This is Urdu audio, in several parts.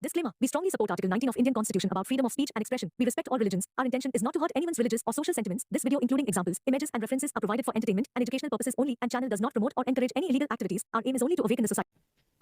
Disclaimer. We strongly support Article 19 of Indian Constitution about freedom of speech and expression. We respect all religions. Our intention is not to hurt anyone's religious or social sentiments. This video, including examples, images, and references, are provided for entertainment and educational purposes only, and channel does not promote or encourage any illegal activities. Our aim is only to awaken the society.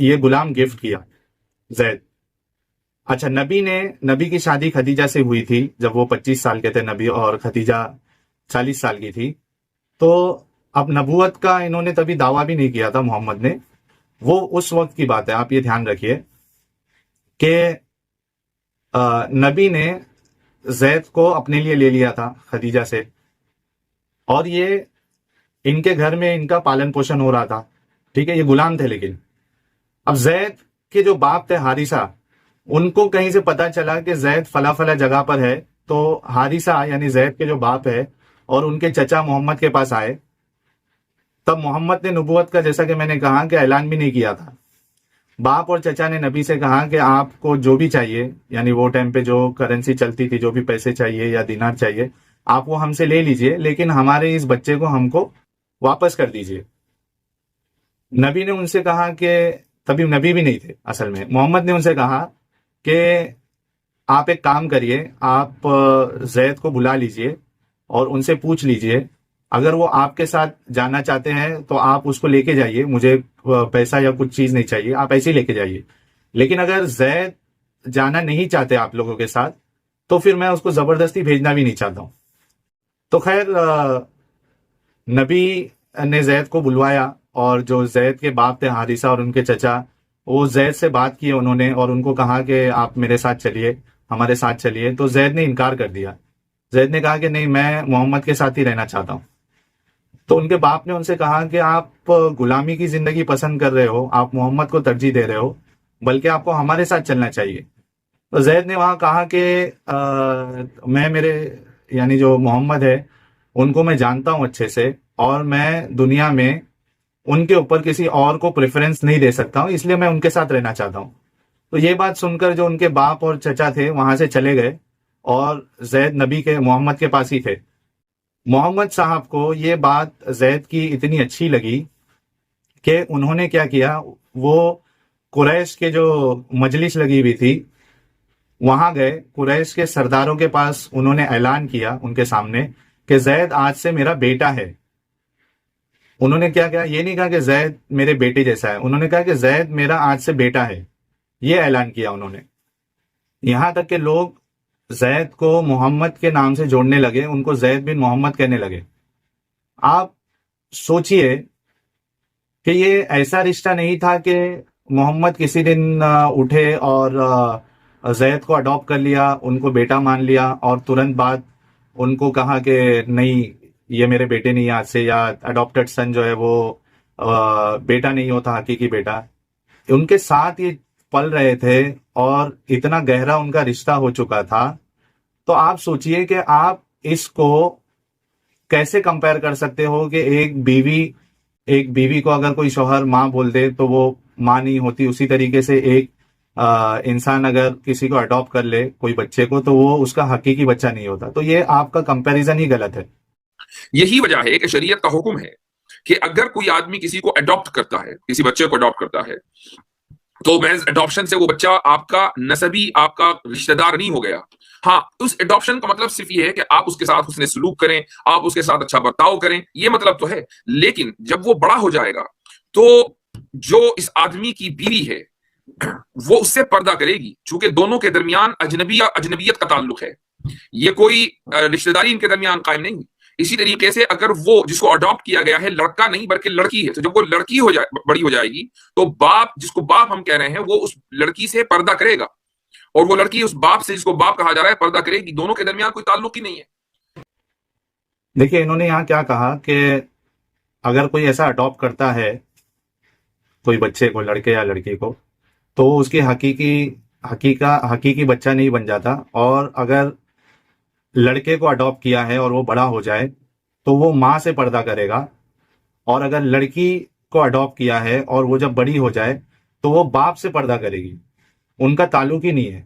یہ غلام گفٹ کیا زید. اچھا نبی کی شادی خدیجہ سے ہوئی تھی جب وہ 25 سال کے تھے نبی، اور خدیجہ 40 سال کی تھی. تو اب نبوت کا انہوں نے تبھی دعویٰ بھی نہیں کیا تھا محمد نے. وہ اس وقت کی بات ہے، آپ یہ دھیان رکھیے کہ نبی نے زید کو اپنے لیے لے لیا تھا خدیجہ سے، اور یہ ان کے گھر میں ان کا پالن پوشن ہو رہا تھا. ٹھیک ہے، یہ غلام تھے. لیکن اب زید کے جو باپ تھے حارثہ، ان کو کہیں سے پتا چلا کہ زید فلاں جگہ پر ہے. تو حارثہ یعنی زید کے جو باپ ہے اور ان کے چچا محمد کے پاس آئے. تب محمد نے نبوت کا، جیسا کہ میں نے کہا، کہ اعلان بھی نہیں کیا تھا. باپ اور چچا نے نبی سے کہا کہ آپ کو جو بھی چاہیے، یعنی وہ ٹائم پہ جو کرنسی چلتی تھی، جو بھی پیسے چاہیے یا دینار چاہیے، آپ وہ ہم سے لے لیجئے، لیکن ہمارے اس بچے کو ہم کو واپس کر دیجئے. نبی نے ان سے کہا کہ تبھی نبی بھی نہیں تھے اصل میں. محمد نے ان سے کہا کہ آپ ایک کام کریے، آپ زید کو بلا لیجئے اور ان سے پوچھ لیجئے، اگر وہ آپ کے ساتھ جانا چاہتے ہیں تو آپ اس کو لے کے جائیے، مجھے پیسہ یا کچھ چیز نہیں چاہیے، آپ ایسے ہی لے کے جائیے. لیکن اگر زید جانا نہیں چاہتے آپ لوگوں کے ساتھ تو پھر میں اس کو زبردستی بھیجنا بھی نہیں چاہتا ہوں. تو خیر نبی نے زید کو بلوایا، اور جو زید کے باپ تھے حارثہ اور ان کے چچا، وہ زید سے بات کی انہوں نے اور ان کو کہا کہ آپ میرے ساتھ چلیے، ہمارے ساتھ چلیے. تو زید نے انکار کر دیا. زید نے کہا کہ نہیں، میں محمد کے ساتھ ہی رہنا چاہتا ہوں. تو ان کے باپ نے ان سے کہا کہ آپ غلامی کی زندگی پسند کر رہے ہو، آپ محمد کو ترجیح دے رہے ہو، بلکہ آپ کو ہمارے ساتھ چلنا چاہیے. تو زید نے وہاں کہا کہ میں میرے یعنی جو محمد ہے ان کو میں جانتا ہوں اچھے سے، اور میں دنیا میں ان کے اوپر کسی اور کو پریفرنس نہیں دے سکتا ہوں، اس لیے میں ان کے ساتھ رہنا چاہتا ہوں. تو یہ بات سن کر جو ان کے باپ اور چچا تھے وہاں سے چلے گئے، اور زید نبی کے محمد کے پاس ہی تھے. محمد صاحب کو یہ بات زید کی اتنی اچھی لگی کہ انہوں نے کیا کیا، وہ قریش کے جو مجلس لگی ہوئی تھی وہاں گئے. قریش کے سرداروں کے پاس انہوں نے اعلان کیا ان کے سامنے کہ زید آج سے میرا بیٹا ہے. انہوں نے کیا کہا، یہ نہیں کہا کہ زید میرے بیٹے جیسا ہے، انہوں نے کہا کہ زید میرا آج سے بیٹا ہے. یہ اعلان کیا انہوں نے. یہاں تک کہ لوگ زید کو محمد کے نام سے جوڑنے لگے، ان کو زید بن محمد کہنے لگے. آپ سوچئے کہ یہ ایسا رشتہ نہیں تھا کہ محمد کسی دن اٹھے اور زید کو اڈاپٹ کر لیا، ان کو بیٹا مان لیا، اور ترنت بعد ان کو کہا کہ نہیں یہ میرے بیٹے نہیں آج سے، یا اڈاپٹڈ سن جو ہے وہ بیٹا نہیں ہوتا، حقیقی بیٹا. ان کے ساتھ یہ پل رہے تھے اور اتنا گہرا ان کا رشتہ ہو چکا تھا. تو آپ سوچئے کہ آپ اس کو کیسے کمپیئر کر سکتے ہو کہ ایک بیوی کو اگر کوئی شوہر ماں بول دے تو وہ ماں نہیں ہوتی، اسی طریقے سے ایک انسان اگر کسی کو اڈاپٹ کر لے کوئی بچے کو تو وہ اس کا حقیقی بچہ نہیں ہوتا. تو یہ آپ کا کمپیریزن ہی غلط ہے. یہی وجہ ہے کہ شریعت کا حکم ہے کہ اگر کوئی آدمی کسی کو اڈاپٹ کرتا ہے، کسی بچے کو اڈاپٹ کرتا ہے، تو محض اڈاپشن سے وہ بچہ آپ کا نسبی، آپ کا رشتہ دار نہیں ہو گیا. ہاں، اس اڈاپشن کا مطلب صرف یہ ہے کہ آپ اس کے ساتھ حسن سلوک کریں، آپ اس کے ساتھ اچھا برتاؤ کریں، یہ مطلب تو ہے. لیکن جب وہ بڑا ہو جائے گا تو جو اس آدمی کی بیوی ہے وہ اس سے پردہ کرے گی، چونکہ دونوں کے درمیان اجنبیت کا تعلق ہے، یہ کوئی رشتہ داری ان کے درمیان قائم نہیں. اسی طریقے سے اگر وہ جس کو اڈاپٹ کیا گیا ہے لڑکا نہیں بلکہ لڑکی ہے، تو جب وہ لڑکی بڑی ہو جائے گی تو باپ، جس کو باپ ہم کہہ رہے ہیں، وہ اس لڑکی سے پردہ کرے گا، اور وہ لڑکی اس باپ سے، جس کو باپ کہا جا رہا ہے، پردہ کرے گی. دونوں کے درمیان کوئی تعلق ہی نہیں ہے. دیکھیے انہوں نے یہاں کیا کہا کہ اگر کوئی ایسا اڈاپٹ کرتا ہے کوئی بچے کو، لڑکے یا لڑکی کو، تو اس کی حقیقی بچہ نہیں بن جاتا. اور اگر لڑکے کو اڈاپٹ کیا ہے اور وہ بڑا ہو جائے تو وہ ماں سے پردہ کرے گا، اور اگر لڑکی کو اڈاپٹ کیا ہے اور وہ جب بڑی ہو جائے تو وہ باپ سے پردہ کرے گی. ان کا تعلق ہی نہیں ہے،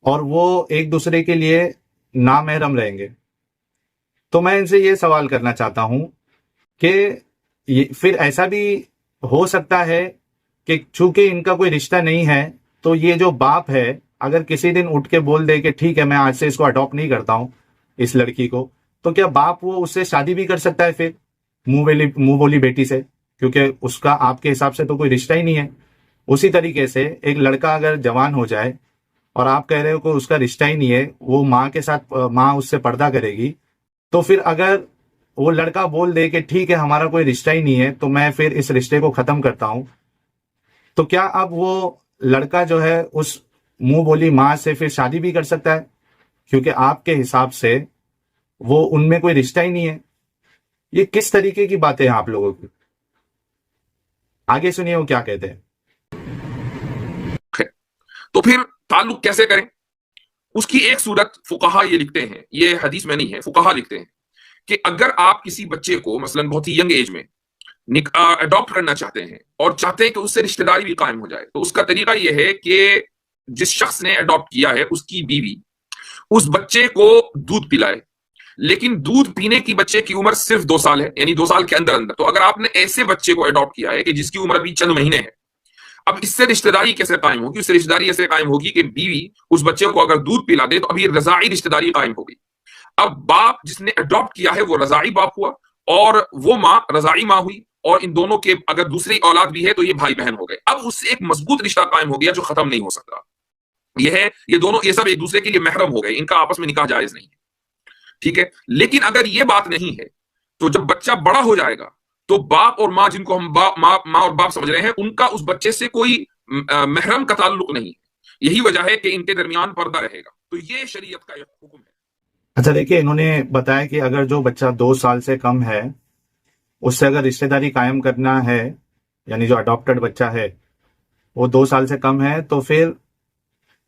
اور وہ ایک دوسرے کے لیے نامحرم رہیں گے. تو میں ان سے یہ سوال کرنا چاہتا ہوں کہ پھر ایسا بھی ہو سکتا ہے کہ چونکہ ان کا کوئی رشتہ نہیں ہے تو یہ جو باپ ہے اگر کسی دن اٹھ کے بول دے کہ ٹھیک ہے میں آج سے اس کو اڈاپٹ نہیں کرتا ہوں اس لڑکی کو، تو کیا باپ وہ اس سے شادی بھی کر سکتا ہے پھر منہ بولی بیٹی سے؟ کیونکہ اس کا آپ کے حساب سے تو کوئی رشتہ ہی نہیں ہے. اسی طریقے سے ایک لڑکا اگر جوان ہو جائے اور آپ کہہ رہے ہو کہ اس کا رشتہ ہی نہیں ہے، وہ ماں کے ساتھ ماں اس سے پردہ کرے گی، تو پھر اگر وہ لڑکا بول دے کہ ٹھیک ہے ہمارا کوئی رشتہ ہی نہیں ہے تو میں پھر اس رشتے کو ختم کرتا ہوں، تو کیا اب وہ لڑکا جو ہے اس منہ بولی ماں سے پھر شادی بھی کر سکتا ہے؟ کیونکہ آپ کے حساب سے وہ ان میں کوئی رشتہ ہی نہیں ہے. یہ کس طریقے کی باتیں ہیں آپ لوگوں کی؟ آگے سنیے وہ کیا کہتے ہیں. تو پھر تعلق کیسے کریں؟ اس کی ایک صورت فقہا یہ لکھتے ہیں، یہ حدیث میں نہیں ہے، فقہا لکھتے ہیں کہ اگر آپ کسی بچے کو مثلا بہت ہی ینگ ایج میں اڈاپٹ کرنا چاہتے ہیں اور چاہتے ہیں کہ اس سے رشتہ داری بھی قائم ہو جائے، تو اس کا طریقہ یہ ہے کہ جس شخص نے اڈاپٹ کیا ہے اس کی بیوی اس بچے کو دودھ پلائے، لیکن دودھ پینے کی بچے کی عمر صرف 2 سال ہے، یعنی 2 سال کے اندر اندر. تو اگر آپ نے ایسے بچے کو اڈاپٹ کیا ہے کہ جس کی عمر ابھی چند مہینے ہے، اب اس سے رشتہ داری کیسے قائم ہوگی؟ اس سے رشتہ داری ایسے قائم ہوگی کہ بیوی اس بچے کو اگر دودھ پلا دے تو ابھی رضاعی رشتہ داری قائم ہوگی. اب باپ جس نے اڈاپٹ کیا ہے وہ رضاعی باپ ہوا اور وہ ماں رضاعی ماں ہوئی، اور ان دونوں کے اگر دوسری اولاد بھی ہے تو یہ بھائی بہن ہو گئے. اب اس سے ایک مضبوط رشتہ قائم ہو گیا جو ختم نہیں ہو سکتا. یہ دونوں یہ سب ایک دوسرے کے لیے محرم ہو گئے، ان کا آپس میں نکاح جائز نہیں ہے. ٹھیک ہے، لیکن اگر یہ بات نہیں ہے تو جب بچہ بڑا ہو جائے گا تو باپ اور ماں، جن کو ہم ماں اور باپ سمجھ رہے ہیں، ان کا اس بچے سے کوئی محرم کا تعلق نہیں ہے. یہی وجہ ہے کہ ان کے درمیان پردہ رہے گا. تو یہ شریعت کا ایک حکم ہے. اچھا دیکھیے، انہوں نے بتایا کہ اگر جو بچہ 2 سال سے کم ہے اس سے اگر رشتہ داری قائم کرنا ہے، یعنی جو اڈاپٹڈ بچہ ہے وہ 2 سال سے کم ہے، تو پھر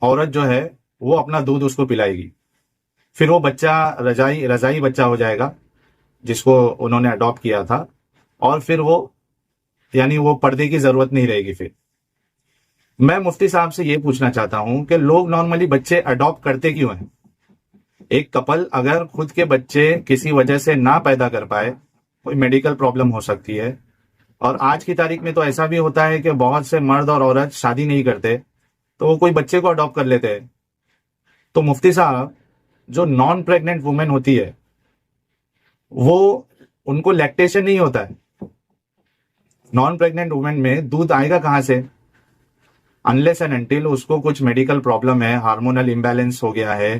عورت جو ہے وہ اپنا دودھ اس کو پلائے گی. پھر وہ بچہ رضائی بچہ ہو جائے گا جس کو انہوں نے اڈاپٹ کیا تھا، اور پھر وہ پردے کی ضرورت نہیں رہے گی. پھر میں مفتی صاحب سے یہ پوچھنا چاہتا ہوں کہ لوگ نارملی بچے اڈاپٹ کرتے کیوں ہیں؟ ایک کپل اگر خود کے بچے کسی وجہ سے نہ پیدا کر پائے، کوئی میڈیکل پرابلم ہو سکتی ہے، اور آج کی تاریخ میں تو ایسا بھی ہوتا ہے کہ بہت سے مرد اور عورت شادی نہیں کرتے تو وہ کوئی بچے کو اڈاپٹ کر لیتے ہیں. تو مفتی صاحب، جو نان پریگننٹ وومن ہوتی ہے وہ ان کو لیکٹیشن نہیں ہوتا ہے. نان پریگننٹ وومن میں دودھ آئے گا کہاں سے؟ انلیس اینڈ انٹل اس کو کچھ میڈیکل پرابلم ہے، ہارمونل امبیلنس ہو گیا ہے،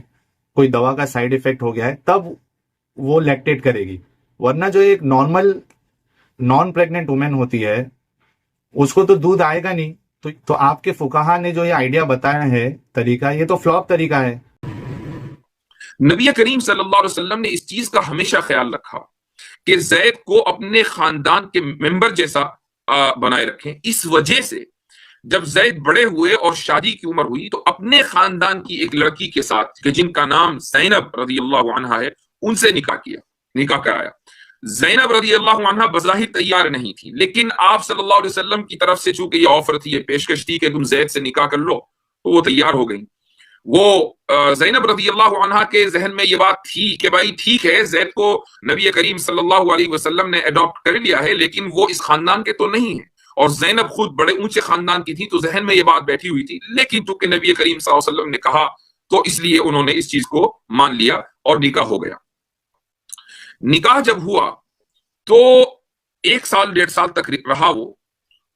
کوئی دوا کا سائیڈ ایفیکٹ ہو گیا ہے، تب وہ لیکٹیٹ کرے گی. ورنہ جو ایک نارمل نان پریگننٹ وومن ہوتی ہے اس کو تو دودھ آئے گا نہیں. تو آپ کے فقہا نے جو یہ آئیڈیا بتایا ہے طریقہ، یہ تو فلاپ طریقہ ہے. نبی کریم صلی اللہ علیہ وسلم نے اس چیز کا ہمیشہ خیال رکھا کہ زید کو اپنے خاندان کے ممبر جیسا بنائے رکھیں. اس وجہ سے جب زید بڑے ہوئے اور شادی کی عمر ہوئی تو اپنے خاندان کی ایک لڑکی کے ساتھ جن کا نام زینب رضی اللہ عنہا ہے، ان سے نکاح کرایا. زینب رضی اللہ عنہا بظاہر تیار نہیں تھی، لیکن آپ صلی اللہ علیہ وسلم کی طرف سے چونکہ یہ آفر تھی، یہ پیشکش تھی کہ تم زید سے نکاح کر لو، تو وہ تیار ہو گئی. وہ زینب رضی اللہ عنہا کے ذہن میں یہ بات تھی کہ بھائی ٹھیک ہے، زید کو نبی کریم صلی اللہ علیہ وسلم نے اڈاپٹ کر لیا ہے، لیکن وہ اس خاندان کے تو نہیں ہیں، اور زینب خود بڑے اونچے خاندان کی تھی، تو ذہن میں یہ بات بیٹھی ہوئی تھی. لیکن چونکہ نبی کریم صلی اللہ علیہ وسلم نے کہا تو اس لیے انہوں نے اس چیز کو مان لیا اور نکاح ہو گیا. نکاح جب ہوا تو 1 سال 1.5 سال تک رہا وہ،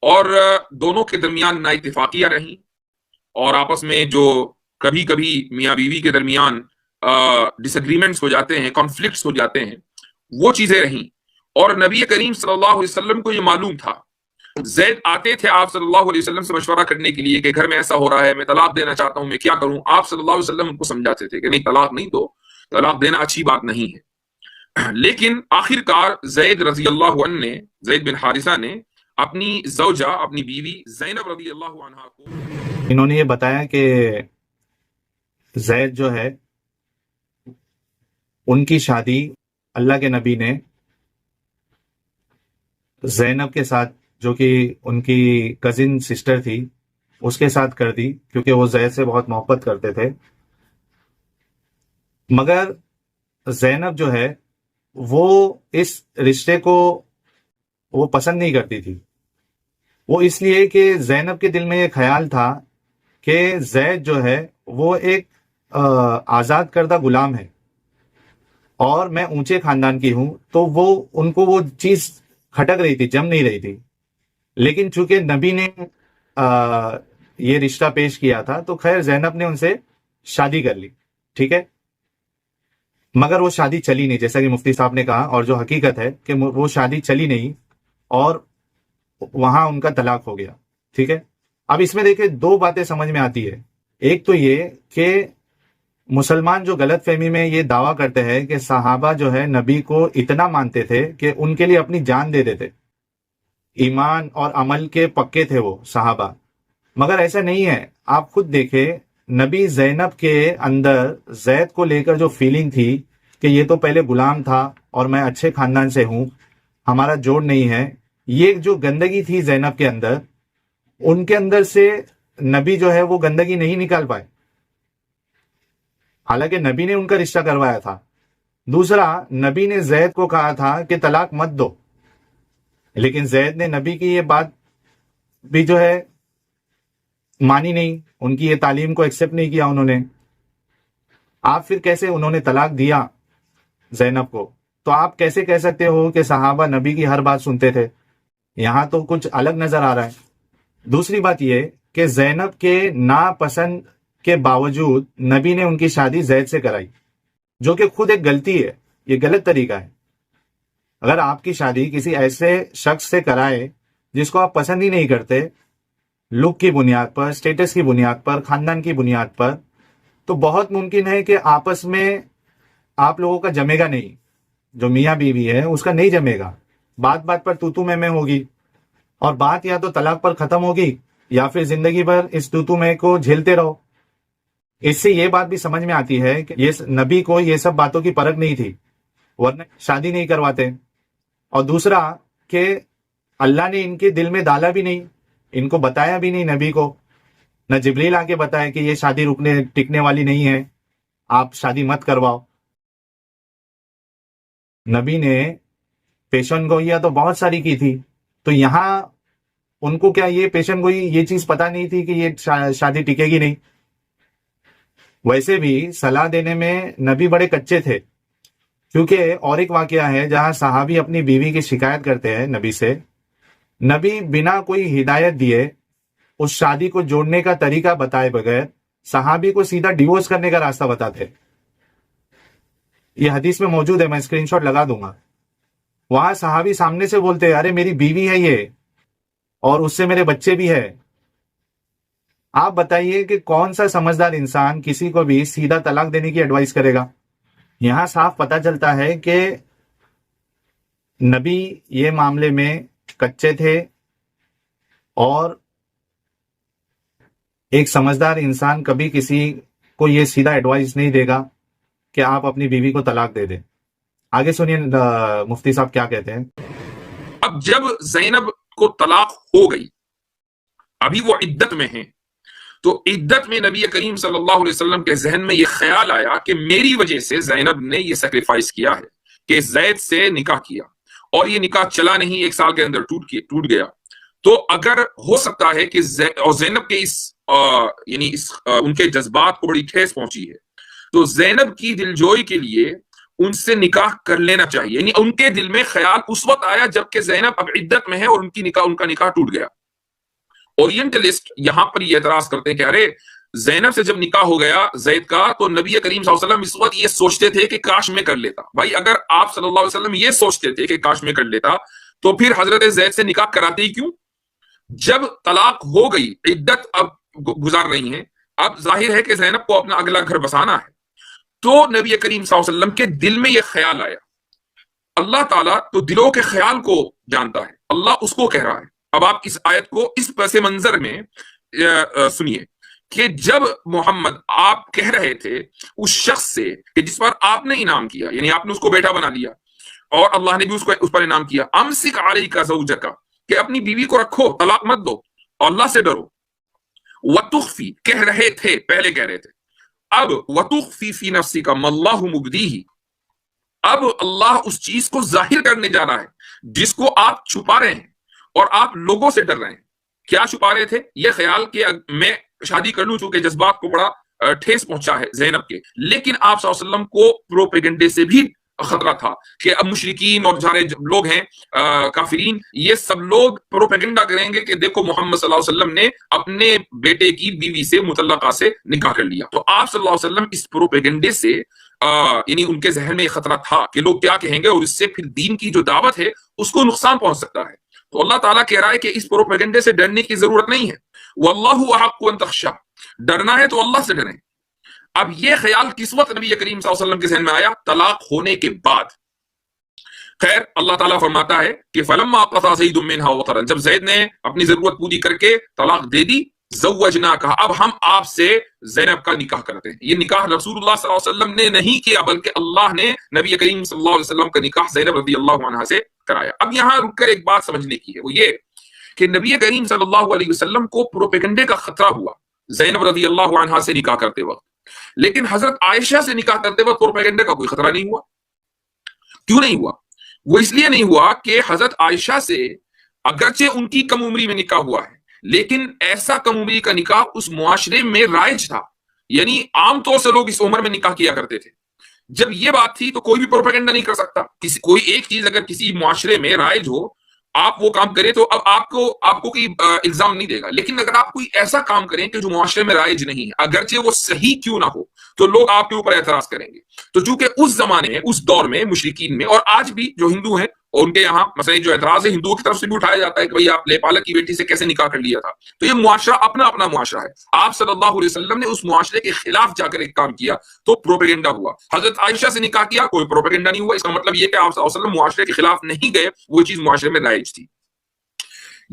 اور دونوں کے درمیان نا اتفاقیاں رہیں، اور آپس میں جو کبھی کبھی میاں بیوی کے درمیان ڈس ایگریمنٹس ہو جاتے ہیں، کانفلکٹس ہو جاتے ہیں، وہ چیزیں رہیں. اور نبی کریم صلی اللہ علیہ وسلم کو یہ معلوم تھا. زید آتے تھے آپ صلی اللہ علیہ وسلم سے مشورہ کرنے کے لیے کہ گھر میں ایسا ہو رہا ہے، میں طلاق دینا چاہتا ہوں، میں کیا کروں؟ آپ صلی اللہ علیہ وسلم ان کو سمجھاتے تھے کہ نہیں، طلاق نہیں دو، طلاق دینا اچھی بات نہیں ہے. لیکن آخر کار زید رضی اللہ عنہ نے، زید بن حارثہ نے اپنی زوجہ، اپنی بیوی زینب رضی اللہ عنہا کو، انہوں نے یہ بتایا کہ زید جو ہے ان کی شادی اللہ کے نبی نے زینب کے ساتھ، جو کہ ان کی کزن سسٹر تھی، اس کے ساتھ کر دی، کیونکہ وہ زید سے بہت محبت کرتے تھے. مگر زینب جو ہے وہ اس رشتے کو وہ پسند نہیں کرتی تھی. وہ اس لیے کہ زینب کے دل میں یہ خیال تھا کہ زید جو ہے وہ ایک آزاد کردہ غلام ہے اور میں اونچے خاندان کی ہوں، تو وہ ان کو وہ چیز کھٹک رہی تھی، جم نہیں رہی تھی. لیکن چونکہ نبی نے یہ رشتہ پیش کیا تھا تو خیر زینب نے ان سے شادی کر لی، ٹھیک ہے، مگر وہ شادی چلی نہیں، جیسا کہ مفتی صاحب نے کہا، اور جو حقیقت ہے کہ وہ شادی چلی نہیں اور وہاں ان کا طلاق ہو گیا، ٹھیک ہے۔ اب اس میں دیکھیں دو باتیں سمجھ میں آتی ہے، ایک تو یہ کہ مسلمان جو غلط فہمی میں یہ دعویٰ کرتے ہیں کہ صحابہ جو ہے نبی کو اتنا مانتے تھے کہ ان کے لیے اپنی جان دے دیتے، ایمان اور عمل کے پکے تھے وہ صحابہ، مگر ایسا نہیں ہے۔ آپ خود دیکھیں نبی زینب کے اندر زید کو لے کر جو فیلنگ تھی کہ یہ تو پہلے غلام تھا اور میں اچھے خاندان سے ہوں، ہمارا جوڑ نہیں ہے، یہ جو گندگی تھی زینب کے اندر، ان کے اندر سے نبی جو ہے وہ گندگی نہیں نکال پائے، حالانکہ نبی نے ان کا رشتہ کروایا تھا۔ دوسرا، نبی نے زید کو کہا تھا کہ طلاق مت دو، لیکن زید نے نبی کی یہ بات بھی جو ہے مانی نہیں، ان کی یہ تعلیم کو ایکسپٹ نہیں کیا انہوں نے۔ آپ پھر کیسے انہوں نے طلاق دیا زینب کو، تو آپ کیسے کہہ سکتے ہو کہ صحابہ نبی کی ہر بات سنتے تھے؟ یہاں تو کچھ الگ نظر آ رہا ہے۔ دوسری بات یہ کہ زینب کے ناپسند کے باوجود نبی نے ان کی شادی زید سے کرائی، جو کہ خود ایک غلطی ہے، یہ غلط طریقہ ہے۔ اگر آپ کی شادی کسی ایسے شخص سے کرائے جس کو آپ پسند ہی نہیں کرتے، لک کی بنیاد پر، سٹیٹس کی بنیاد پر، خاندان کی بنیاد پر، تو بہت ممکن ہے کہ آپس میں آپ لوگوں کا جمے گا نہیں، جو میاں بیوی ہے اس کا نہیں جمے گا، بات بات پر تو میں ہوگی، اور بات یا تو طلاق پر ختم ہوگی یا پھر زندگی بھر اس تو میں کو جھیلتے رہو۔ اس سے یہ بات بھی سمجھ میں آتی ہے کہ یہ نبی کو یہ سب باتوں کی پرکھ نہیں تھی، ورنہ شادی نہیں کرواتے۔ اور دوسرا کہ اللہ نے ان کے دل میں ڈالا بھی نہیں، ان کو بتایا بھی نہیں نبی کو، نہ جبریل آ کے بتایا کہ یہ شادی ٹکنے والی نہیں ہے، آپ شادی مت کرواؤ۔ نبی نے پیشن گوئیاں تو بہت ساری کی تھی، تو یہاں ان کو کیا یہ پیشن گوئی یہ چیز پتا نہیں تھی کہ یہ شادی ٹکے گی نہیں؟ ویسے بھی صلاح دینے میں نبی بڑے کچے تھے، کیونکہ اور ایک واقعہ ہے جہاں صحابی اپنی بیوی کی شکایت کرتے ہیں نبی سے، نبی بنا کوئی ہدایت دیے اس شادی کو جوڑنے کا طریقہ بتائے بغیر صحابی کو سیدھا ڈیورس کرنے کا راستہ بتاتے۔ یہ حدیث میں موجود ہے، میں اسکرین شاٹ لگا دوں گا۔ وہاں صحابی سامنے سے بولتے ارے میری بیوی ہے یہ، اور اس سے میرے بچے بھی ہے۔ آپ بتائیے کہ کون سا سمجھدار انسان کسی کو بھی سیدھا طلاق دینے کی ایڈوائز کرے گا؟ یہاں صاف پتہ چلتا ہے کہ نبی یہ معاملے میں کچے تھے، اور ایک سمجھدار انسان کبھی کسی کو یہ سیدھا ایڈوائز نہیں دے گا کہ آپ اپنی بیوی کو طلاق دے دیں۔ آگے سنیے مفتی صاحب کیا کہتے ہیں۔ اب جب زینب کو طلاق ہو گئی، ابھی وہ عدت میں ہیں، تو عدت میں نبی کریم صلی اللہ علیہ وسلم کے ذہن میں یہ خیال آیا کہ میری وجہ سے زینب نے یہ سیکریفائس کیا ہے کہ زید سے نکاح کیا، اور یہ نکاح چلا نہیں، 1 سال کے اندر ٹوٹ گیا۔ تو اگر ہو سکتا ہے کہ زینب کے یعنی ان کے جذبات کو بڑی ٹھیس پہنچی ہے، تو زینب کی دلجوئی کے لیے ان سے نکاح کر لینا چاہیے۔ یعنی ان کے دل میں خیال اس وقت آیا جبکہ زینب اب عدت میں ہے اور ان کا نکاح ٹوٹ گیا۔ اورینٹلسٹ یہاں پر یہ اعتراض کرتے ہیں کہ ارے زینب سے جب نکاح ہو گیا زید کا، تو نبی کریم صلی اللہ علیہ وسلم اس وقت یہ سوچتے تھے کہ کاش میں کر لیتا۔ بھائی اگر آپ صلی اللہ علیہ وسلم یہ سوچتے تھے کہ کاش میں کر لیتا، تو پھر حضرت زید سے نکاح کراتے ہی کیوں؟ جب طلاق ہو گئی، عدت اب گزار رہی ہیں، اب ظاہر ہے کہ زینب کو اپنا اگلا گھر بسانا ہے، تو نبی کریم صلی اللہ علیہ وسلم کے دل میں یہ خیال آیا۔ اللہ تعالیٰ تو دلوں کے خیال کو جانتا ہے، اللہ اس کو کہہ رہا ہے۔ اب آپ اس آیت کو اس پس منظر میں سنیے کہ جب محمد آپ کہہ رہے تھے اس شخص سے کہ جس پر آپ نے انعام کیا، یعنی آپ نے اس کو بیٹا بنا لیا اور اللہ نے بھی اس پر انعام کیا، امسک علیک زوجک، کہ اپنی بیوی کو رکھو، طلاق مت دو، اللہ سے ڈرو۔ وتخفی، کہہ رہے تھے، پہلے کہہ رہے تھے، اب وتخفی فی نفسک ما اللہ مبدیہ، اب اللہ اس چیز کو ظاہر کرنے جا رہا ہے جس کو آپ چھپا رہے ہیں اور آپ لوگوں سے ڈر رہے ہیں۔ کیا چھپا رہے تھے؟ یہ خیال کہ میں شادی کر لوں، چونکہ جذبات کو بڑا ٹھیس پہنچا ہے زینب کے، لیکن آپ صلی اللہ علیہ وسلم کو پروپیگنڈے سے بھی خطرہ تھا کہ اب مشرکین اور سارے لوگ ہیں کافرین، یہ سب لوگ پروپیگنڈا کریں گے کہ دیکھو محمد صلی اللہ علیہ وسلم نے اپنے بیٹے کی بیوی سے مطلقہ سے نکاح کر لیا. تو آپ صلی اللہ علیہ وسلم اس پروپیگنڈے سے یعنی ان کے ذہن میں یہ خطرہ تھا کہ لوگ کیا کہیں گے، اور اس سے پھر دین کی جو دعوت ہے اس کو نقصان پہنچ سکتا ہے. تو اللہ تعالیٰ کہہ رہا ہے کہ اس پروپیگنڈے سے ڈرنے کی ضرورت نہیں ہے. واللہ احق ان تخشى، ڈرنا ہے تو اللہ سے ڈریں. اب یہ خیال کس وقت نبی کریم صلی اللہ علیہ وسلم کے ذہن میں آیا؟ طلاق ہونے کے بعد. خیر اللہ تعالیٰ فرماتا ہے کہ فلما قضى زید منها وطرا، جب زید نے اپنی ضرورت پوری کر کے طلاق دے دی، زوجناکا، اب ہم آپ سے زینب کا نکاح کرتے ہیں. یہ نکاح رسول اللہ صلی اللہ علیہ وسلم نے نہیں کیا، بلکہ اللہ نے نبی کریم صلی اللہ علیہ وسلم کا نکاح زینب رضی اللہ عنہا سے کرایا. اب یہاں رک کر ایک بات سمجھنے کی ہے، وہ یہ کہ نبی کریم صلی اللہ علیہ وسلم کو پروپیگنڈے کا خطرہ ہوا زینب رضی اللہ عنہا سے نکاح کرتے وقت، لیکن حضرت عائشہ سے نکاح کرتے وقت پروپیگنڈے کا کوئی خطرہ نہیں ہوا. کیوں نہیں ہوا؟ وہ اس لیے نہیں ہوا کہ حضرت عائشہ سے اگرچہ ان کی کم عمری میں نکاح ہوا ہے، لیکن ایسا کم عمری کا نکاح اس معاشرے میں رائج تھا. یعنی عام طور سے لوگ اس عمر میں نکاح کیا کرتے تھے. جب یہ بات تھی تو کوئی بھی پروپیگنڈا نہیں کر سکتا. کوئی ایک چیز اگر کسی معاشرے میں رائج ہو، آپ وہ کام کریں تو اب آپ کو کوئی الزام نہیں دے گا. لیکن اگر آپ کوئی ایسا کام کریں کہ جو معاشرے میں رائج نہیں ہے، اگرچہ وہ صحیح کیوں نہ ہو، تو لوگ آپ کے اوپر اعتراض کریں گے. تو چونکہ اس زمانے میں، اس دور میں مشرکین میں، اور آج بھی جو ہندو ہیں اور ان کے یہاں مثلا جو اعتراض ہے ہندوؤں کی طرف سے بھی اٹھایا جاتا ہے کہ بھئی آپ لیپالک کی بیٹی سے کیسے نکاح کر لیا تھا. تو یہ معاشرہ اپنا اپنا معاشرہ ہے. آپ صلی اللہ علیہ وسلم نے اس معاشرے کے خلاف جا کر ایک کام کیا تو پروپیگنڈا ہوا. حضرت عائشہ سے نکاح کیا، کوئی پروپیگنڈا نہیں ہوا. اس کا مطلب یہ کہ آپ صلی اللہ علیہ وسلم معاشرے کے خلاف نہیں گئے، وہ چیز معاشرے میں رائج تھی.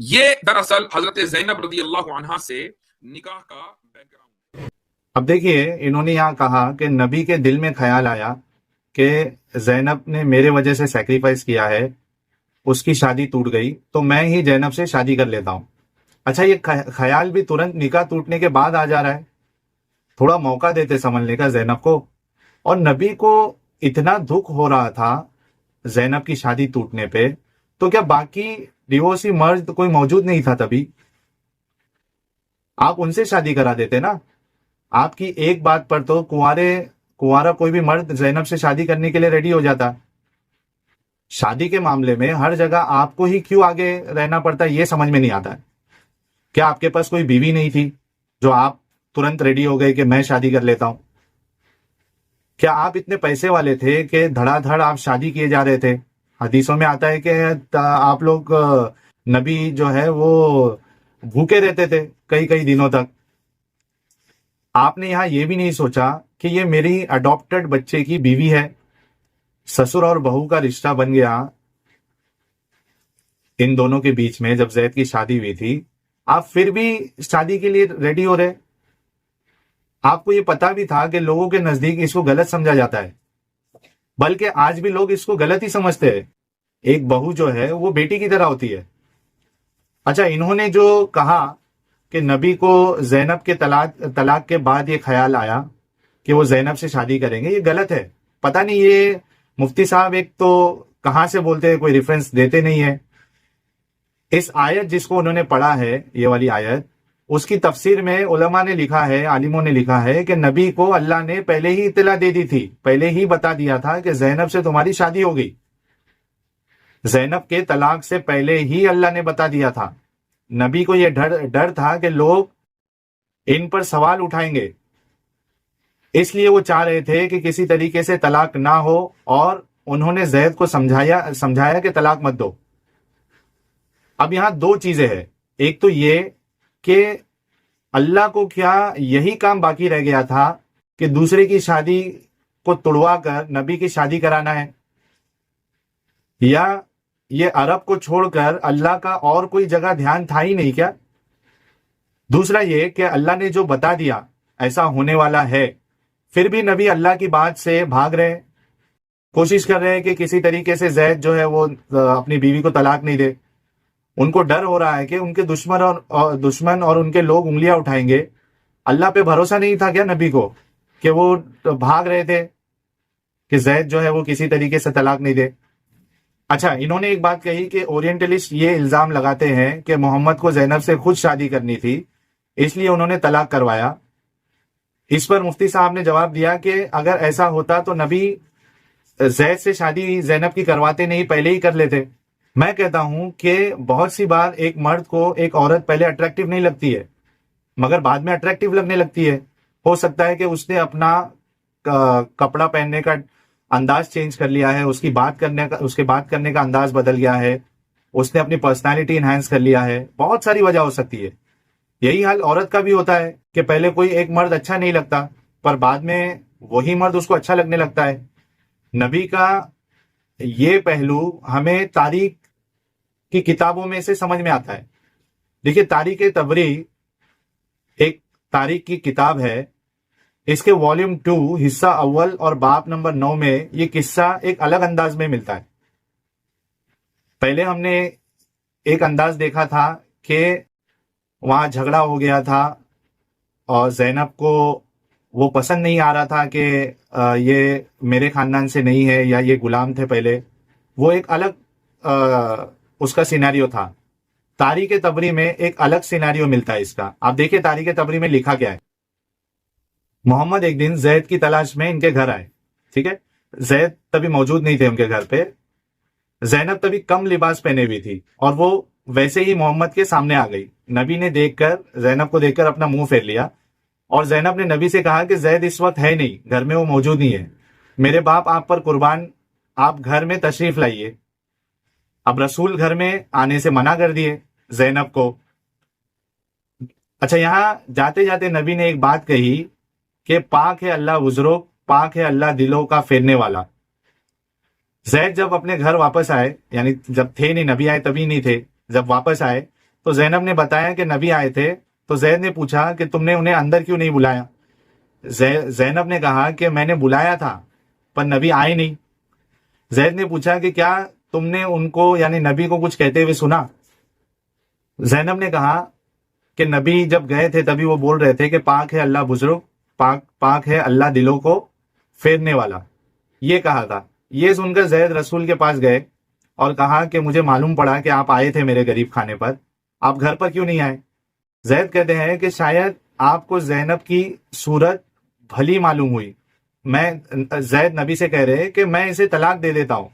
یہ دراصل حضرت زینب رضی اللہ عنہا سے نکاح کا بیک گراؤنڈ. اب دیکھیے انہوں نے یہاں کہا کہ نبی کے دل میں خیال آیا کہ زینب نے میرے وجہ سے سیکریفائس کیا ہے، اس کی شادی ٹوٹ گئی تو میں ہی زینب سے شادی کر لیتا ہوں. اچھا یہ خیال بھی ترنت نکاح ٹوٹنے کے بعد آ جا رہا ہے. تھوڑا موقع دیتے سنبھلنے کا زینب کو. اور نبی کو اتنا دکھ ہو رہا تھا زینب کی شادی ٹوٹنے پہ، تو کیا باقی ڈیورسی مرد کوئی موجود نہیں تھا تبھی؟ آپ ان سے شادی کرا دیتے نا. آپ کی ایک بات پر تو کنوارا کوئی بھی مرد زینب سے شادی کرنے کے لیے ریڈی ہو جاتا. شادی کے معاملے میں ہر جگہ آپ کو ہی کیوں آگے رہنا پڑتا ہے، یہ سمجھ میں نہیں آتا ہے. کیا آپ کے پاس کوئی بیوی نہیں تھی جو آپ ترنت ریڈی ہو گئے کہ میں شادی کر لیتا ہوں؟ کیا آپ اتنے پیسے والے تھے کہ دھڑا دھڑ آپ شادی کیے جا رہے تھے؟ حدیثوں میں آتا ہے کہ آپ لوگ نبی جو ہے وہ بھوکے رہتے تھے کئی کئی دنوں تک. آپ نے یہاں یہ بھی نہیں سوچا کہ یہ میری اڈاپٹڈ بچے کی بیوی ہے، سسر اور بہو کا رشتہ بن گیا ان دونوں کے بیچ میں. جب زید کی شادی ہوئی تھی آپ پھر بھی شادی کے لیے ریڈی ہو رہے. آپ کو یہ پتا بھی تھا کہ لوگوں کے نزدیک اس کو غلط سمجھا جاتا ہے، بلکہ آج بھی لوگ اس کو غلط ہی سمجھتے ہیں. ایک بہو جو ہے وہ بیٹی کی طرح ہوتی ہے. اچھا انہوں نے جو کہا کہ نبی کو زینب کے طلاق کے بعد یہ خیال آیا کہ وہ زینب سے شادی کریں گے، یہ غلط ہے. پتہ نہیں یہ مفتی صاحب ایک تو کہاں سے بولتے ہیں، کوئی ریفرنس دیتے نہیں ہے. اس آیت جس کو انہوں نے پڑھا ہے، یہ والی آیت، اس کی تفسیر میں علماء نے لکھا ہے، عالموں نے لکھا ہے کہ نبی کو اللہ نے پہلے ہی اطلاع دے دی تھی، پہلے ہی بتا دیا تھا کہ زینب سے تمہاری شادی ہو گئی. زینب کے طلاق سے پہلے ہی اللہ نے بتا دیا تھا. نبی کو یہ ڈر تھا کہ لوگ ان پر سوال اٹھائیں گے، اس لیے وہ چاہ رہے تھے کہ کسی طریقے سے طلاق نہ ہو، اور انہوں نے زید کو سمجھایا کہ طلاق مت دو. اب یہاں دو چیزیں ہیں. ایک تو یہ کہ اللہ کو کیا یہی کام باقی رہ گیا تھا کہ دوسرے کی شادی کو توڑوا کر نبی کی شادی کرانا ہے، یا یہ عرب کو چھوڑ کر اللہ کا اور کوئی جگہ دھیان تھا ہی نہیں کیا؟ دوسرا یہ کہ اللہ نے جو بتا دیا ایسا ہونے والا ہے، پھر بھی نبی اللہ کی بات سے بھاگ رہے، کوشش کر رہے ہیں کہ کسی طریقے سے زید جو ہے وہ اپنی بیوی کو طلاق نہیں دے. ان کو ڈر ہو رہا ہے کہ ان کے دشمن اور ان کے لوگ انگلیاں اٹھائیں گے. اللہ پہ بھروسہ نہیں تھا کیا نبی کو کہ وہ بھاگ رہے تھے کہ زید جو ہے وہ کسی طریقے سے طلاق نہیں دے؟ اچھا انہوں نے ایک بات کہی کہ اورینٹلسٹ یہ الزام لگاتے ہیں کہ محمد کو زینب سے خود شادی کرنی تھی، اس لیے انہوں نے طلاق کروایا. اس پر مفتی صاحب نے جواب دیا کہ اگر ایسا ہوتا تو نبی زید سے شادی زینب کی کرواتے نہیں، پہلے ہی کر لیتے. میں کہتا ہوں کہ بہت سی بار ایک مرد کو ایک عورت پہلے اٹریکٹیو نہیں لگتی ہے مگر بعد میں اٹریکٹیو لگنے لگتی ہے. ہو سکتا ہے کہ اس نے اپنا کپڑا پہننے کا انداز چینج کر لیا ہے، اس کے بات کرنے کا انداز بدل گیا ہے، اس نے اپنی پرسنالٹی انہینس کر لیا ہے. بہت ساری وجہ ہو سکتی ہے. یہی حال عورت کا بھی ہوتا ہے کہ پہلے کوئی ایک مرد اچھا نہیں لگتا پر بعد میں وہی مرد اس کو اچھا لگنے لگتا ہے. نبی کا یہ پہلو ہمیں تاریخ کی کتابوں میں سے سمجھ میں آتا ہے. دیکھیے تاریخ طبری ایک تاریخ کی کتاب ہے، اس کے والیوم 2 حصہ اول اور باب نمبر 9 میں یہ قصہ ایک الگ انداز میں ملتا ہے. پہلے ہم نے ایک انداز دیکھا تھا کہ وہاں جھگڑا ہو گیا تھا اور زینب کو وہ پسند نہیں آ رہا تھا کہ یہ میرے خاندان سے نہیں ہے یا یہ غلام تھے پہلے. وہ ایک الگ اس کا سیناریو تھا. تاریخ طبری میں ایک الگ سیناریو ملتا ہے اس کا. آپ دیکھیں تاریخ طبری میں لکھا گیا ہے، محمد ایک دن زید کی تلاش میں ان کے گھر آئے. ٹھیک ہے، زید تبھی موجود نہیں تھے ان کے گھر پہ. زینب تبھی کم لباس پہنے ہوئی تھی اور وہ ویسے ہی محمد کے سامنے آ گئی. نبی نے زینب کو دیکھ کر اپنا منہ پھیر لیا اور زینب نے نبی سے کہا کہ زید اس وقت ہے نہیں، گھر میں وہ موجود نہیں ہے. میرے باپ آپ پر قربان، آپ گھر میں تشریف لائیے. اب رسول گھر میں آنے سے منع کر دیے زینب کو. اچھا، یہاں جاتے جاتے نبی نے ایک بات کہی کہ پاک ہے اللہ وزرو، پاک ہے اللہ دلوں کا پھیرنے والا. زید جب اپنے گھر واپس آئے، یعنی جب تھے نہیں، نبی آئے تبھی نہیں تھے، جب واپس آئے تو زینب نے بتایا کہ نبی آئے تھے. تو زید نے پوچھا کہ تم نے انہیں اندر کیوں نہیں بلایا؟ زینب نے کہا کہ میں نے بلایا تھا پر نبی آئے نہیں. زید نے پوچھا کہ کیا تم نے ان کو یعنی نبی کو کچھ کہتے ہوئے سنا؟ زینب نے کہا کہ نبی جب گئے تھے تبھی وہ بول رہے تھے کہ پاک ہے اللہ بزرگ، پاک ہے اللہ دلوں کو پھیرنے والا. یہ کہا تھا. یہ سن کر زید رسول کے پاس گئے اور کہا کہ مجھے معلوم پڑا کہ آپ آئے تھے میرے غریب خانے پر، آپ گھر پر کیوں نہیں آئے؟ زید کہتے ہیں کہ شاید آپ کو زینب کی صورت بھلی معلوم ہوئی. زید نبی سے کہہ رہے کہ میں اسے طلاق دے دیتا ہوں.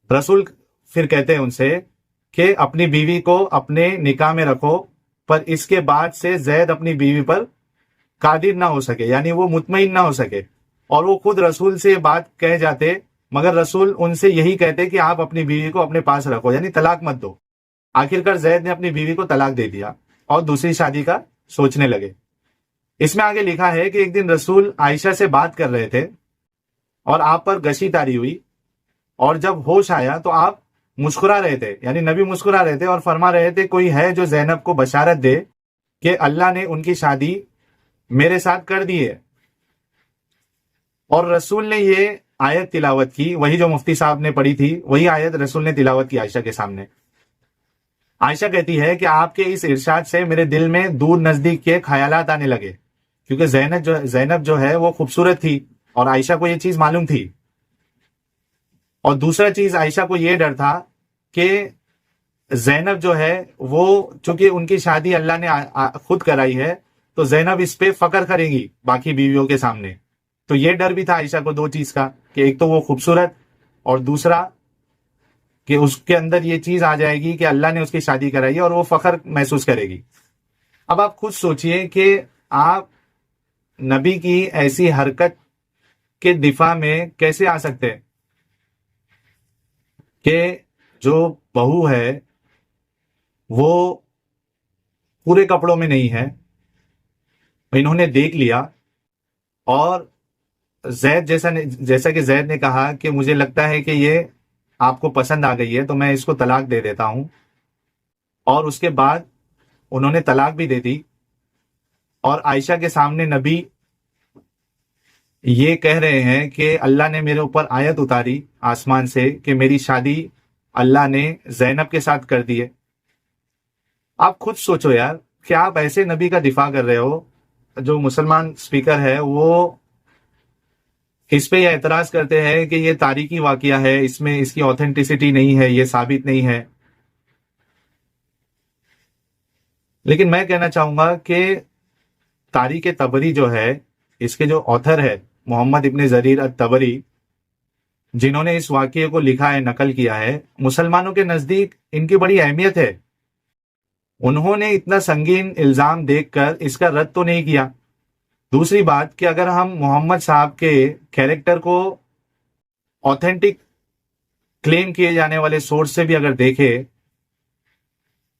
رسول پھر کہتے ہیں ان سے کہ اپنی بیوی کو اپنے نکاح میں رکھو، پر اس کے بعد سے زید اپنی بیوی پر قادر نہ ہو سکے، یعنی وہ مطمئن نہ ہو سکے. اور وہ خود رسول سے یہ بات کہہ جاتے مگر رسول ان سے یہی کہتے کہ آپ اپنی بیوی کو اپنے پاس رکھو، یعنی طلاق مت دو. آخرکار زید نے اپنی بیوی کو طلاق دے دیا اور دوسری شادی کا سوچنے لگے. اس میں آگے لکھا ہے کہ ایک دن رسول عائشہ سے بات کر رہے تھے اور آپ پر گشی طاری ہوئی، اور جب ہوش آیا تو آپ مسکرا رہے تھے، یعنی نبی مسکرا رہے تھے اور فرما رہے تھے کوئی ہے جو زینب کو بشارت دے کہ اللہ نے ان کی شادی میرے ساتھ کر دی ہے. اور رسول نے یہ آیت تلاوت کی، وہی جو مفتی صاحب نے پڑھی تھی وہی آیت رسول نے تلاوت کی عائشہ کے سامنے. عائشہ کہتی ہے کہ آپ کے اس ارشاد سے میرے دل میں دور نزدیک کے خیالات آنے لگے، کیونکہ زینب جو ہے وہ خوبصورت تھی اور عائشہ کو یہ چیز معلوم تھی. اور دوسرا چیز عائشہ کو یہ ڈر تھا کہ زینب جو ہے وہ چونکہ ان کی شادی اللہ نے خود کرائی ہے تو زینب اس پہ فخر کرے گی باقی بیویوں کے سامنے. تو یہ ڈر بھی تھا عائشہ کو دو چیز کا، کہ ایک تو وہ خوبصورت اور دوسرا کہ اس کے اندر یہ چیز آ جائے گی کہ اللہ نے اس کی شادی کرائی ہے اور وہ فخر محسوس کرے گی. اب آپ خود سوچئے کہ آپ نبی کی ایسی حرکت کے دفاع میں کیسے آ سکتے ہیں کہ جو بہو ہے وہ پورے کپڑوں میں نہیں ہے، انہوں نے دیکھ لیا اور زید جیسا کہ زید نے کہا کہ مجھے لگتا ہے کہ یہ آپ کو پسند آ گئی ہے تو میں اس کو طلاق دے دیتا ہوں، اور اس کے بعد انہوں نے طلاق بھی دے دی. اور عائشہ کے سامنے نبی یہ کہہ رہے ہیں کہ اللہ نے میرے اوپر آیت اتاری آسمان سے کہ میری شادی اللہ نے زینب کے ساتھ کر دی ہے. آپ خود سوچو یار کہ آپ ایسے نبی کا دفاع کر رہے ہو. جو مسلمان سپیکر ہے وہ اس پہ یہ اعتراض کرتے ہیں کہ یہ تاریخی واقعہ ہے، اس میں اس کی آتھینٹسٹی نہیں ہے، یہ ثابت نہیں ہے. لیکن میں کہنا چاہوں گا کہ تاریخ طبری جو ہے، اس کے جو آتھر ہے محمد ابن جریر الطبری، جنہوں نے اس واقعے کو لکھا ہے، نقل کیا ہے، مسلمانوں کے نزدیک ان کی بڑی اہمیت ہے۔ انہوں نے اتنا سنگین الزام دیکھ کر اس کا رد تو نہیں کیا۔ دوسری بات کہ اگر ہم محمد صاحب کے کیریکٹر کو آتھینٹک کلیم کیے جانے والے سورس سے بھی اگر دیکھیں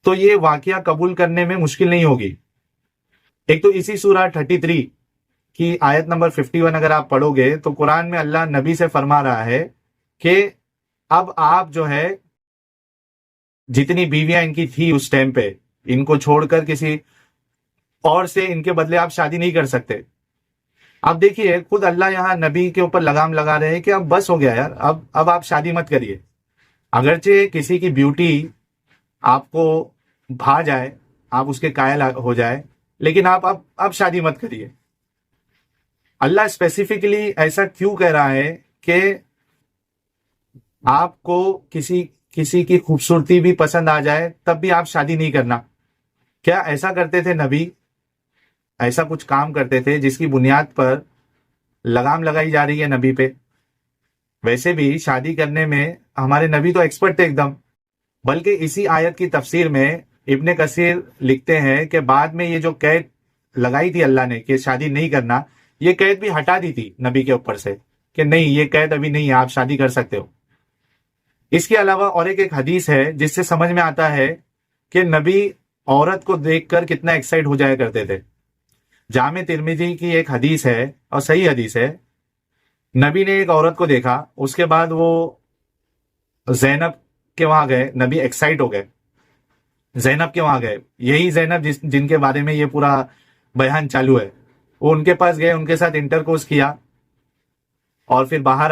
تو یہ واقعہ قبول کرنے میں مشکل نہیں ہوگی۔ ایک تو اسی سورہ 33 کی آیت نمبر 51 اگر آپ پڑھو گے تو قرآن میں اللہ نبی سے فرما رہا ہے کہ اب آپ جو ہے جتنی بیویاں ان کی تھی اس ٹائم پہ، ان کو چھوڑ کر کسی اور سے ان کے بدلے آپ شادی نہیں کر سکتے۔ اب دیکھیے خود اللہ یہاں نبی کے اوپر لگام لگا رہے ہیں کہ اب بس ہو گیا یار، اب آپ شادی مت کریے۔ اگرچہ کسی کی بیوٹی آپ کو بھا جائے، آپ اس کے قائل ہو جائے، لیکن آپ اب شادی مت کریے۔ اللہ اسپیسیفکلی ایسا کیوں کہہ رہا ہے کہ آپ کو کسی کی خوبصورتی بھی پسند آ جائے تب بھی آپ شادی نہیں کرنا؟ کیا ایسا کرتے تھے نبی؟ ایسا کچھ کام کرتے تھے جس کی بنیاد پر لگام لگائی جا رہی ہے نبی پہ؟ ویسے بھی شادی کرنے میں ہمارے نبی تو ایکسپرٹ تھے ایک دم۔ بلکہ اسی آیت کی تفسیر میں ابن کثیر لکھتے ہیں کہ بعد میں یہ جو قید لگائی تھی اللہ نے کہ شادی نہیں کرنا، یہ قید بھی ہٹا دی تھی نبی کے اوپر سے کہ نہیں، یہ قید ابھی نہیں ہے، آپ شادی کر سکتے ہو۔ اس کے علاوہ اور ایک حدیث ہے جس سے سمجھ میں آتا ہے کہ نبی عورت کو دیکھ کر کتنا ایکسائٹ ہو جایا کرتے تھے۔ جامع ترمذی کی ایک حدیث ہے اور صحیح حدیث ہے، نبی نے ایک عورت کو دیکھا، اس کے بعد وہ زینب کے وہاں گئے، نبی ایکسائٹ ہو گئے، زینب کے وہاں گئے، یہی زینب جن کے بارے میں یہ پورا بیان چالو ہے، وہ ان کے پاس گئے، ان کے ساتھ انٹرکورس کیا اور پھر باہر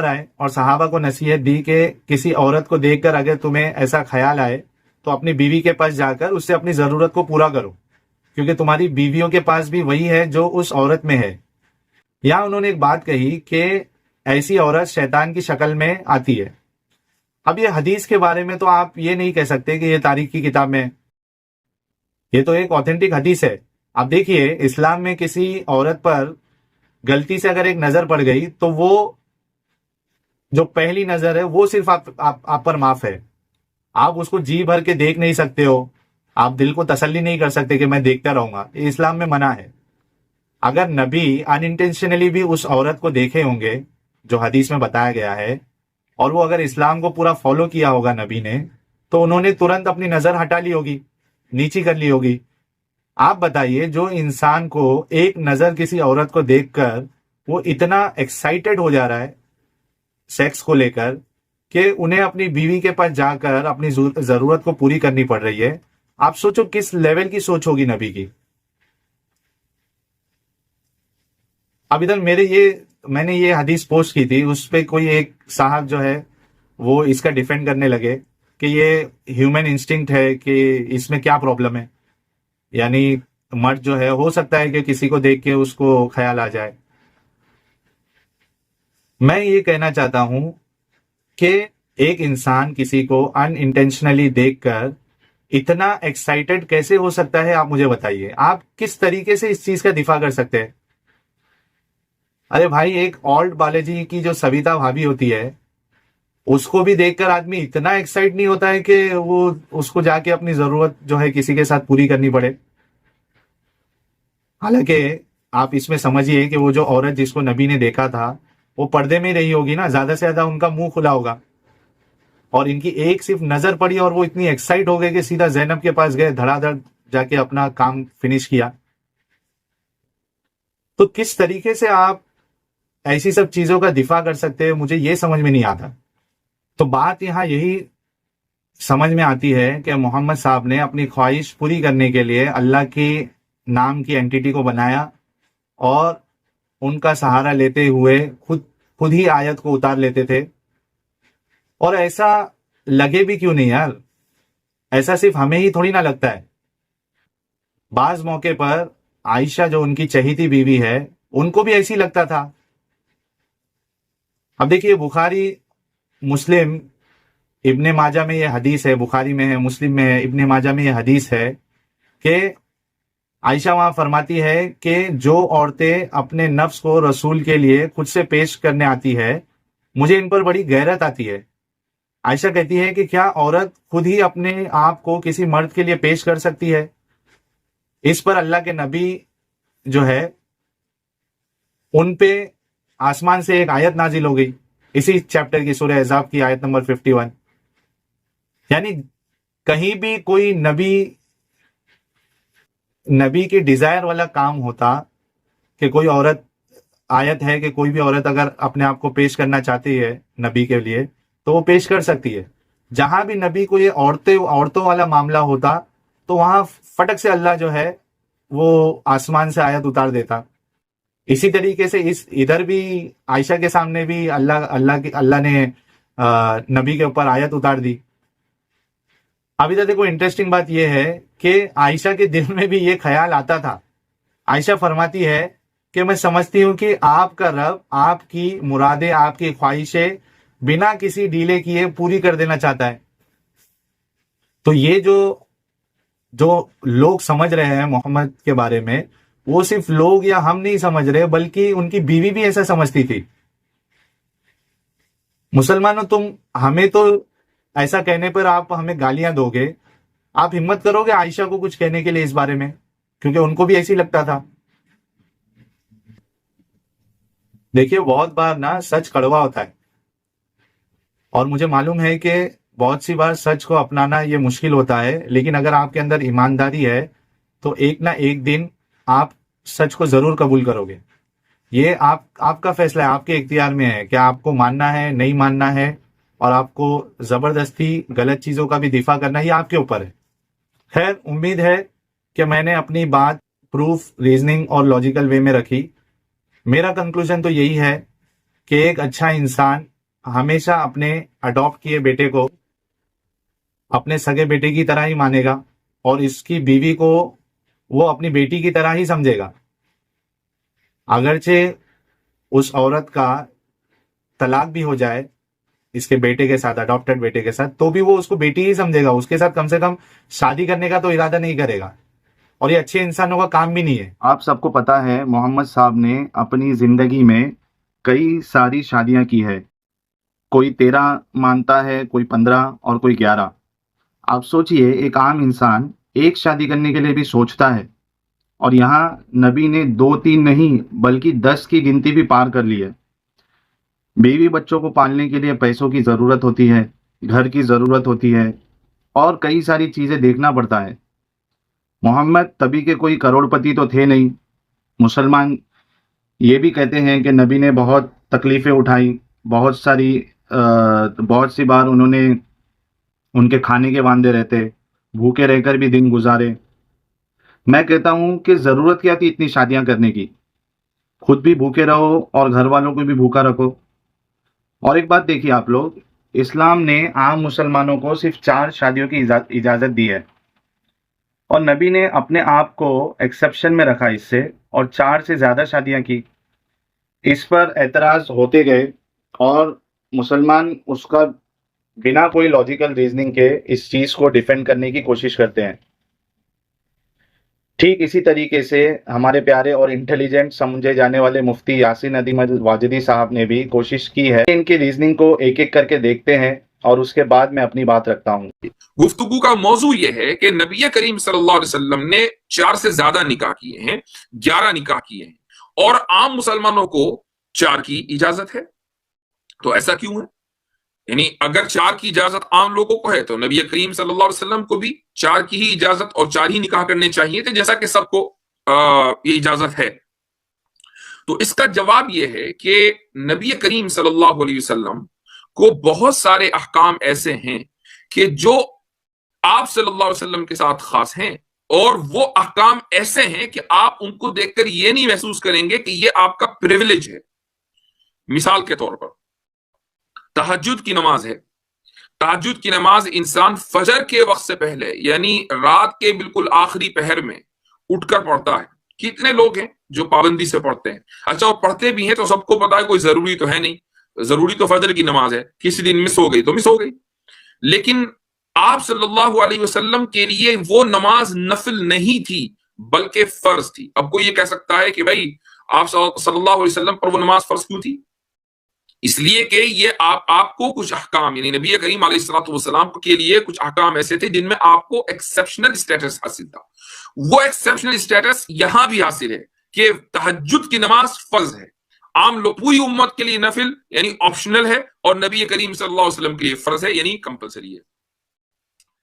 آئے اور صحابہ کو نصیحت دی کہ کسی عورت کو دیکھ کر اگر تمہیں ایسا خیال آئے تو اپنی بیوی کے پاس جا کر اس سے اپنی ضرورت کو پورا کرو، کیونکہ تمہاری بیویوں کے پاس بھی وہی ہے جو اس عورت میں ہے۔ یہاں انہوں نے ایک بات کہی کہ ایسی عورت شیطان کی شکل میں آتی ہے۔ اب یہ حدیث کے بارے میں تو آپ یہ نہیں کہہ سکتے کہ یہ تاریخ کی کتاب میں، یہ تو ایک آتھینٹک حدیث ہے۔ اب دیکھیے اسلام میں کسی عورت پر غلطی سے اگر ایک نظر پڑ گئی تو وہ جو پہلی نظر ہے وہ صرف آپ پر معاف ہے، آپ اس کو جی بھر کے دیکھ نہیں سکتے ہو، آپ دل کو تسلی نہیں کر سکتے کہ میں دیکھتا رہوں گا، یہ اسلام میں منع ہے۔ اگر نبی ان انٹینشنلی بھی اس عورت کو دیکھے ہوں گے جو حدیث میں بتایا گیا ہے، اور وہ اگر اسلام کو پورا فالو کیا ہوگا نبی نے، تو انہوں نے ترنت اپنی نظر ہٹا لی ہوگی، نیچی کر لی ہوگی۔ آپ بتائیے جو انسان کو ایک نظر کسی عورت کو دیکھ کر وہ اتنا ایکسائٹڈ ہو جا رہا ہے سیکس کو لے کر کہ انہیں اپنی بیوی کے پاس جا کر اپنی ضرورت کو پوری کرنی پڑ رہی ہے، آپ سوچو کس لیول کی سوچ ہوگی نبی کی۔ اب ادھر میں نے یہ حدیث پوسٹ کی تھی، اس پہ کوئی ایک صاحب جو ہے وہ اس کا ڈیفینڈ کرنے لگے کہ یہ ہیومن انسٹنکٹ ہے، کہ اس میں کیا پرابلم ہے، یعنی مرد جو ہے ہو سکتا ہے کہ کسی کو دیکھ کے اس کو خیال آ جائے۔ میں یہ کہنا چاہتا ہوں کہ ایک انسان کسی کو ان انٹینشنلی دیکھ کر اتنا ایکسائٹڈ کیسے ہو سکتا ہے، آپ مجھے بتائیے، آپ کس طریقے سے اس چیز کا دفاع کر سکتے ہیں؟ ارے بھائی، ایک اولڈ بالاجی کی جو سویتا بھابھی ہوتی ہے اس کو بھی دیکھ کر آدمی اتنا ایکسائٹ نہیں ہوتا ہے کہ وہ اس کو جا کے اپنی ضرورت جو ہے کسی کے ساتھ پوری کرنی پڑے۔ حالانکہ آپ اس میں سمجھیے کہ وہ جو عورت جس کو نبی نے دیکھا تھا وہ پردے میں رہی ہوگی نا، زیادہ سے زیادہ ان کا منہ کھلا ہوگا، اور ان کی ایک صرف نظر پڑی اور وہ اتنی ایکسائٹ ہو گئے کہ سیدھا زینب کے پاس گئے، دھڑا دھڑ جا کے اپنا کام فنش کیا۔ تو کس طریقے سے آپ ایسی سب چیزوں کا دفاع کر سکتے ہیں، مجھے یہ سمجھ میں نہیں آتا۔ تو بات یہاں یہی سمجھ میں آتی ہے کہ محمد صاحب نے اپنی خواہش پوری کرنے کے لیے اللہ کی نام کی اینٹیٹی کو بنایا اور ان کا سہارا لیتے ہوئے خود ہی آیت کو اتار لیتے تھے۔ اور ایسا لگے بھی کیوں نہیں یار، ایسا صرف ہمیں ہی تھوڑی نہ لگتا ہے، بعض موقع پر عائشہ جو ان کی چہیتی بیوی ہے ان کو بھی ایسی لگتا تھا۔ اب دیکھیے بخاری مسلم ابن ماجہ میں یہ حدیث ہے، بخاری میں ہے، مسلم میں ہے، ابن ماجہ میں یہ حدیث ہے کہ عائشہ وہاں فرماتی ہے کہ جو عورتیں اپنے نفس کو رسول کے لیے خود سے پیش کرنے آتی ہے مجھے ان پر بڑی غیرت آتی ہے۔ عائشہ کہتی ہے کہ کیا عورت خود ہی اپنے آپ کو کسی مرد کے لیے پیش کر سکتی ہے؟ اس پر اللہ کے نبی جو ہے ان پہ آسمان سے ایک آیت نازل ہو گئی، اسی چیپٹر کی سورہ احزاب کی آیت نمبر 51۔ یعنی کہیں بھی کوئی نبی کی ڈیزائر والا کام ہوتا کہ کوئی عورت، آیت ہے کہ کوئی بھی عورت اگر اپنے آپ کو پیش کرنا چاہتی ہے نبی کے لیے تو وہ پیش کر سکتی ہے۔ جہاں بھی نبی کو یہ عورتوں والا معاملہ ہوتا تو وہاں فٹک سے اللہ جو ہے وہ آسمان سے آیت اتار دیتا۔ اسی طریقے سے ادھر بھی عائشہ کے سامنے بھی اللہ نے نبی کے اوپر آیت اتار دی۔ اب ادھر دیکھو انٹرسٹنگ بات یہ ہے کہ عائشہ کے دل میں بھی یہ خیال آتا تھا۔ عائشہ فرماتی ہے کہ میں سمجھتی ہوں کہ آپ کا رب آپ کی مرادیں، آپ کی خواہشیں بنا کسی ڈیلے کیے پوری کر دینا چاہتا ہے۔ تو یہ جو لوگ سمجھ رہے ہیں محمد کے بارے میں، وہ صرف لوگ یا ہم نہیں سمجھ رہے بلکہ ان کی بیوی بھی ایسا سمجھتی تھی۔ مسلمانوں، ہمیں تو ایسا کہنے پر آپ ہمیں گالیاں دو گے، آپ ہمت کرو گے عائشہ کو کچھ کہنے کے لیے اس بارے میں؟ کیونکہ ان کو بھی ایسی لگتا تھا۔ دیکھیے بہت بار نا سچ کڑوا ہوتا ہے، اور مجھے معلوم ہے کہ بہت سی بار سچ کو اپنانا یہ مشکل ہوتا ہے، لیکن اگر آپ کے اندر ایمانداری ہے تو ایک نہ ایک دن آپ سچ کو ضرور قبول کرو گے۔ یہ آپ کا فیصلہ ہے، آپ کے اختیار میں ہے کہ آپ کو ماننا ہے نہیں ماننا ہے، اور آپ کو زبردستی غلط چیزوں کا بھی دفاع کرنا یہ آپ کے اوپر ہے۔ خیر، امید ہے کہ میں نے اپنی بات پروف، ریزننگ اور لاجیکل وے میں رکھی۔ میرا کنکلوژن تو یہی ہے کہ ایک اچھا انسان ہمیشہ اپنے اڈاپٹ کیے بیٹے کو اپنے سگے بیٹے کی طرح ہی مانے گا، اور اس کی بیوی کو وہ اپنی بیٹی کی طرح ہی سمجھے گا۔ اگرچہ اس عورت کا طلاق بھی ہو جائے اس کے بیٹے کے ساتھ، اڈاپٹڈ بیٹے کے ساتھ، تو بھی وہ اس کو بیٹی ہی سمجھے گا، اس کے ساتھ کم سے کم شادی کرنے کا تو ارادہ نہیں کرے گا، اور یہ اچھے انسانوں کا کام بھی نہیں ہے۔ آپ سب کو پتا ہے محمد صاحب نے اپنی زندگی میں کئی ساری شادیاں کی ہے، کوئی 13 مانتا ہے، کوئی 15 اور کوئی 11۔ آپ سوچئے ایک عام انسان ایک شادی کرنے کے لیے بھی سوچتا ہے، اور یہاں نبی نے 2-3 نہیں بلکہ 10 کی گنتی بھی پار کر لی ہے۔ بیوی بچوں کو پالنے کے لیے پیسوں کی ضرورت ہوتی ہے، گھر کی ضرورت ہوتی ہے، اور کئی ساری چیزیں دیکھنا پڑتا ہے۔ محمد تبھی کے کوئی کروڑ پتی تو تھے نہیں۔ مسلمان یہ بھی کہتے ہیں کہ نبی نے بہت تکلیفیں اٹھائی، بہت سی بار انہوں نے ان کے کھانے کے وعدے رہتے، بھوکے رہ کر بھی دن گزارے۔ میں کہتا ہوں کہ ضرورت کیا تھی اتنی شادیاں کرنے کی؟ خود بھی بھوکے رہو اور گھر والوں کو بھی بھوکا رکھو۔ اور ایک بات دیکھیے آپ لوگ، اسلام نے عام مسلمانوں کو صرف 4 شادیوں کی اجازت دی ہے، اور نبی نے اپنے آپ کو ایکسیپشن میں رکھا اس سے، اور 4 سے زیادہ شادیاں کی۔ اس پر اعتراض ہوتے گئے، اور مسلمان اس کا بنا کوئی لاجیکل ریزننگ کے اس چیز کو ڈیفینڈ کرنے کی کوشش کرتے ہیں۔ ٹھیک اسی طریقے سے ہمارے پیارے اور انٹیلیجنٹ سمجھے جانے والے مفتی یاسین ندیم الواجدی صاحب نے بھی کوشش کی ہے۔ ان کی ریزننگ کو ایک ایک کر کے دیکھتے ہیں، اور اس کے بعد میں اپنی بات رکھتا ہوں۔ گفتگو کا موضوع یہ ہے کہ نبی کریم صلی اللہ علیہ وسلم نے 4 سے زیادہ نکاح کیے ہیں، 11 نکاح کیے ہیں، اور عام مسلمانوں کو 4 کی اجازت ہے۔ تو ایسا کیوں ہے؟ یعنی اگر 4 کی اجازت عام لوگوں کو ہے تو نبی کریم صلی اللہ علیہ وسلم کو بھی 4 کی ہی اجازت اور 4 ہی نکاح کرنے چاہیے تھے، جیسا کہ سب کو یہ اجازت ہے۔ تو اس کا جواب یہ ہے کہ نبی کریم صلی اللہ علیہ وسلم کو بہت سارے احکام ایسے ہیں کہ جو آپ صلی اللہ علیہ وسلم کے ساتھ خاص ہیں، اور وہ احکام ایسے ہیں کہ آپ ان کو دیکھ کر یہ نہیں محسوس کریں گے کہ یہ آپ کا پریویلیج ہے۔ مثال کے طور پر تہجد کی نماز ہے۔ تہجد کی نماز انسان فجر کے وقت سے پہلے، یعنی رات کے بالکل آخری پہر میں اٹھ کر پڑھتا ہے۔ کتنے لوگ ہیں جو پابندی سے پڑھتے ہیں؟ اچھا، وہ پڑھتے بھی ہیں تو سب کو پتا ہے کوئی ضروری تو ہے نہیں، ضروری تو فجر کی نماز ہے، کسی دن مس ہو گئی تو مس ہو گئی۔ لیکن آپ صلی اللہ علیہ وسلم کے لیے وہ نماز نفل نہیں تھی بلکہ فرض تھی. اب کوئی یہ کہہ سکتا ہے کہ بھائی آپ صلی اللہ علیہ وسلم پر وہ نماز فرض کیوں تھی؟ اس لیے کہ یہ آپ کو کچھ احکام، یعنی نبی کریم علیہ الصلوۃ والسلام کے لیے کچھ احکام ایسے تھے جن میں آپ کو ایکسیپشنل اسٹیٹس حاصل تھا. وہ ایکسیپشنل اسٹیٹس یہاں بھی حاصل ہے کہ تہجد کی نماز فرض ہے، عام لوگ پوری امت کے لیے نفل یعنی آپشنل ہے، اور نبی کریم صلی اللہ علیہ وسلم کے لیے فرض ہے یعنی کمپلسری ہے.